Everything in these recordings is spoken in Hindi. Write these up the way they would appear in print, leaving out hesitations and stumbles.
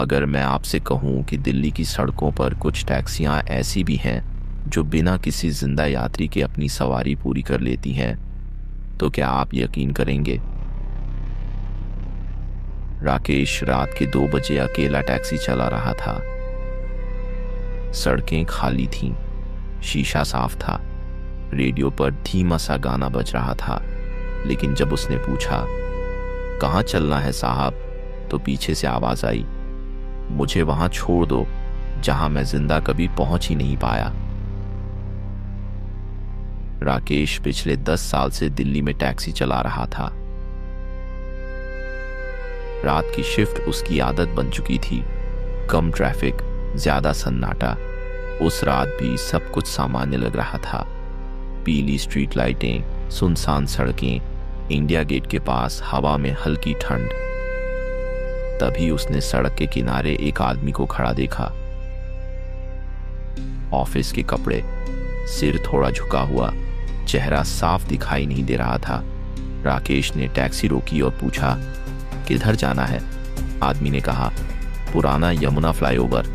अगर मैं आपसे कहूं कि दिल्ली की सड़कों पर कुछ टैक्सियां ऐसी भी हैं जो बिना किसी जिंदा यात्री के अपनी सवारी पूरी कर लेती हैं, तो क्या आप यकीन करेंगे? राकेश रात के 2 बजे अकेला टैक्सी चला रहा था। सड़कें खाली थीं, शीशा साफ था, रेडियो पर धीमा सा गाना बज रहा था। लेकिन जब उसने पूछा, कहाँ चलना है साहब, तो पीछे से आवाज आई, मुझे वहां छोड़ दो जहां मैं जिंदा कभी पहुंच ही नहीं पाया। राकेश पिछले 10 साल से दिल्ली में टैक्सी चला रहा था। रात की शिफ्ट उसकी आदत बन चुकी थी। कम ट्रैफिक, ज्यादा सन्नाटा। उस रात भी सब कुछ सामान्य लग रहा था। पीली स्ट्रीट लाइटें, सुनसान सड़कें, इंडिया गेट के पास हवा में हल्की ठंड। तभी उसने सड़क के किनारे एक आदमी को खड़ा देखा। ऑफिस के कपड़े, सिर थोड़ा झुका हुआ, चेहरा साफ दिखाई नहीं दे रहा था। राकेश ने टैक्सी रोकी और पूछा, किधर जाना है? आदमी ने कहा, पुराना यमुना फ्लाईओवर।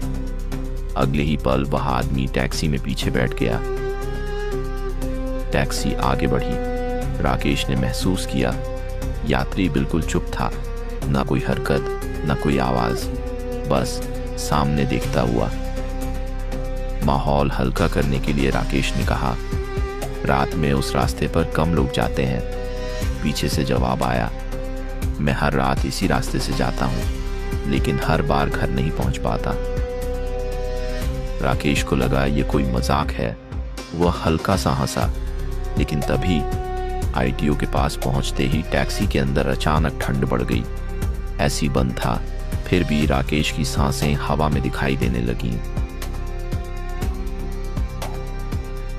अगले ही पल वह आदमी टैक्सी में पीछे बैठ गया। टैक्सी आगे बढ़ी। राकेश ने महसूस किया यात्री बिल्कुल चुप था। ना कोई हरकत, ना कोई आवाज, बस सामने देखता हुआ। माहौल हल्का करने के लिए राकेश ने कहा, रात में उस रास्ते पर कम लोग जाते हैं। पीछे से जवाब आया, मैं हर रात इसी रास्ते से जाता हूं, लेकिन हर बार घर नहीं पहुंच पाता। राकेश को लगा ये कोई मजाक है। वह हल्का सा हंसा, लेकिन तभी आईटीओ के पास पहुंचते ही टैक्सी के अंदर अचानक ठंड बढ़ गई। ऐसी बंद था, फिर भी राकेश की सांसें हवा में दिखाई देने लगीं।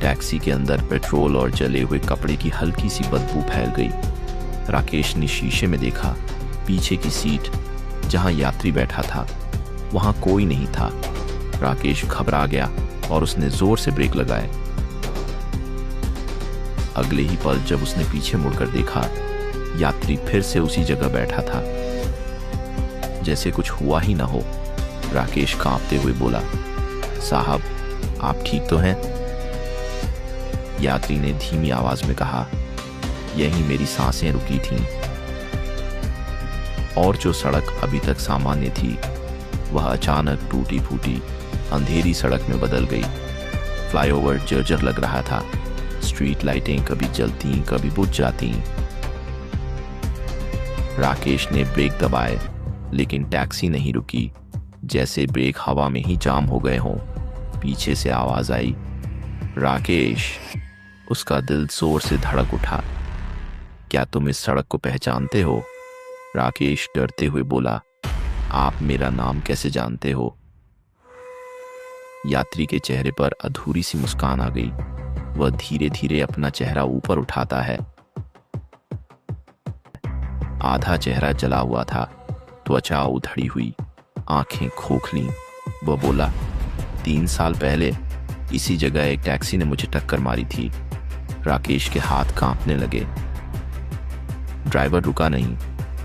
टैक्सी के अंदर पेट्रोल और जले हुए कपड़े की हल्की सी बदबू फैल गई। राकेश ने शीशे में देखा, पीछे की सीट जहां यात्री बैठा था वहां कोई नहीं था। राकेश घबरा गया और उसने जोर से ब्रेक लगाए। अगले ही पल जब उसने पीछे मुड़कर देखा, यात्री फिर से उसी जगह बैठा था, जैसे कुछ हुआ ही ना हो। राकेश कांपते हुए बोला, साहब आप ठीक तो हैं? यात्री ने धीमी आवाज में कहा, यही मेरी सांसें रुकी थीं। और जो सड़क अभी तक सामान्य थी वह अचानक टूटी फूटी अंधेरी सड़क में बदल गई। फ्लाईओवर जर्जर लग रहा था। स्ट्रीट लाइटें कभी जलती कभी बुझ जाती। राकेश ने ब्रेक दबाए, लेकिन टैक्सी नहीं रुकी, जैसे ब्रेक हवा में ही जाम हो गए हों। पीछे से आवाज आई, राकेश। उसका दिल जोर से धड़क उठा। क्या तुम इस सड़क को पहचानते हो? राकेश डरते हुए बोला, आप मेरा नाम कैसे जानते हो? यात्री के चेहरे पर अधूरी सी मुस्कान आ गई। वह धीरे धीरे अपना चेहरा ऊपर उठाता है। आधा चेहरा जला हुआ था, त्वचा उधड़ी हुई, आंखें खोखली। वह बोला, 3 साल पहले इसी जगह एक टैक्सी ने मुझे टक्कर मारी थी। राकेश के हाथ कांपने लगे। ड्राइवर रुका नहीं,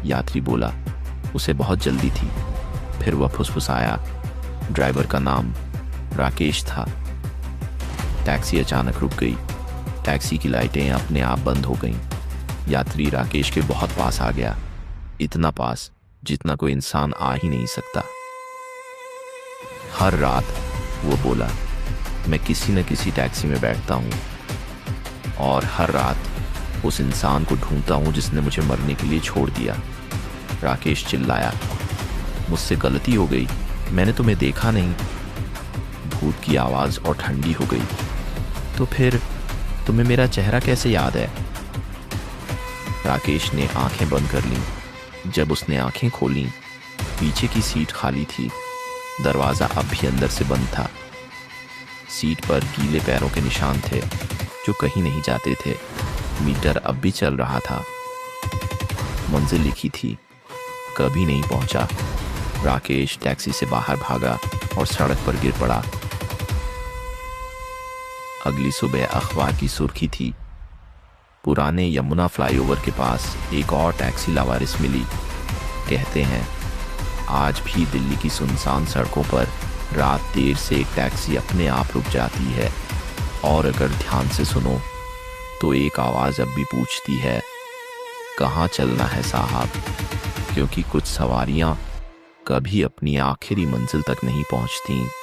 यात्री बोला, उसे बहुत जल्दी थी। फिर वह फुसफुसाया, ड्राइवर का नाम राकेश था। टैक्सी अचानक रुक गई। टैक्सी की लाइटें अपने आप बंद हो गईं। यात्री राकेश के बहुत पास आ गया, इतना पास जितना कोई इंसान आ ही नहीं सकता। हर रात, वो बोला, मैं किसी न किसी टैक्सी में बैठता हूँ और हर रात उस इंसान को ढूंढता हूँ जिसने मुझे मरने के लिए छोड़ दिया। राकेश चिल्लाया, मुझसे गलती हो गई, मैंने तुम्हें देखा नहीं। भूत की आवाज और ठंडी हो गई। तो फिर तुम्हें मेरा चेहरा कैसे याद है? राकेश ने आंखें बंद कर लीं। जब उसने आंखें खोलीं, पीछे की सीट खाली थी। दरवाजा अब भी अंदर से बंद था। सीट पर गीले पैरों के निशान थे जो कहीं नहीं जाते थे। मीटर अब भी चल रहा था। मंजिल लिखी थी, कभी नहीं पहुंचा। राकेश टैक्सी से बाहर भागा और सड़क पर गिर पड़ा। अगली सुबह अखबार की सुर्खी थी, पुराने यमुना फ्लाईओवर के पास एक और टैक्सी लावारिस मिली। कहते हैं आज भी दिल्ली की सुनसान सड़कों पर रात देर से एक टैक्सी अपने आप रुक जाती है और अगर ध्यान से सुनो तो एक आवाज़ अब भी पूछती है, कहाँ चलना है साहब? क्योंकि कुछ सवारियाँ कभी अपनी आखिरी मंजिल तक नहीं पहुँचती।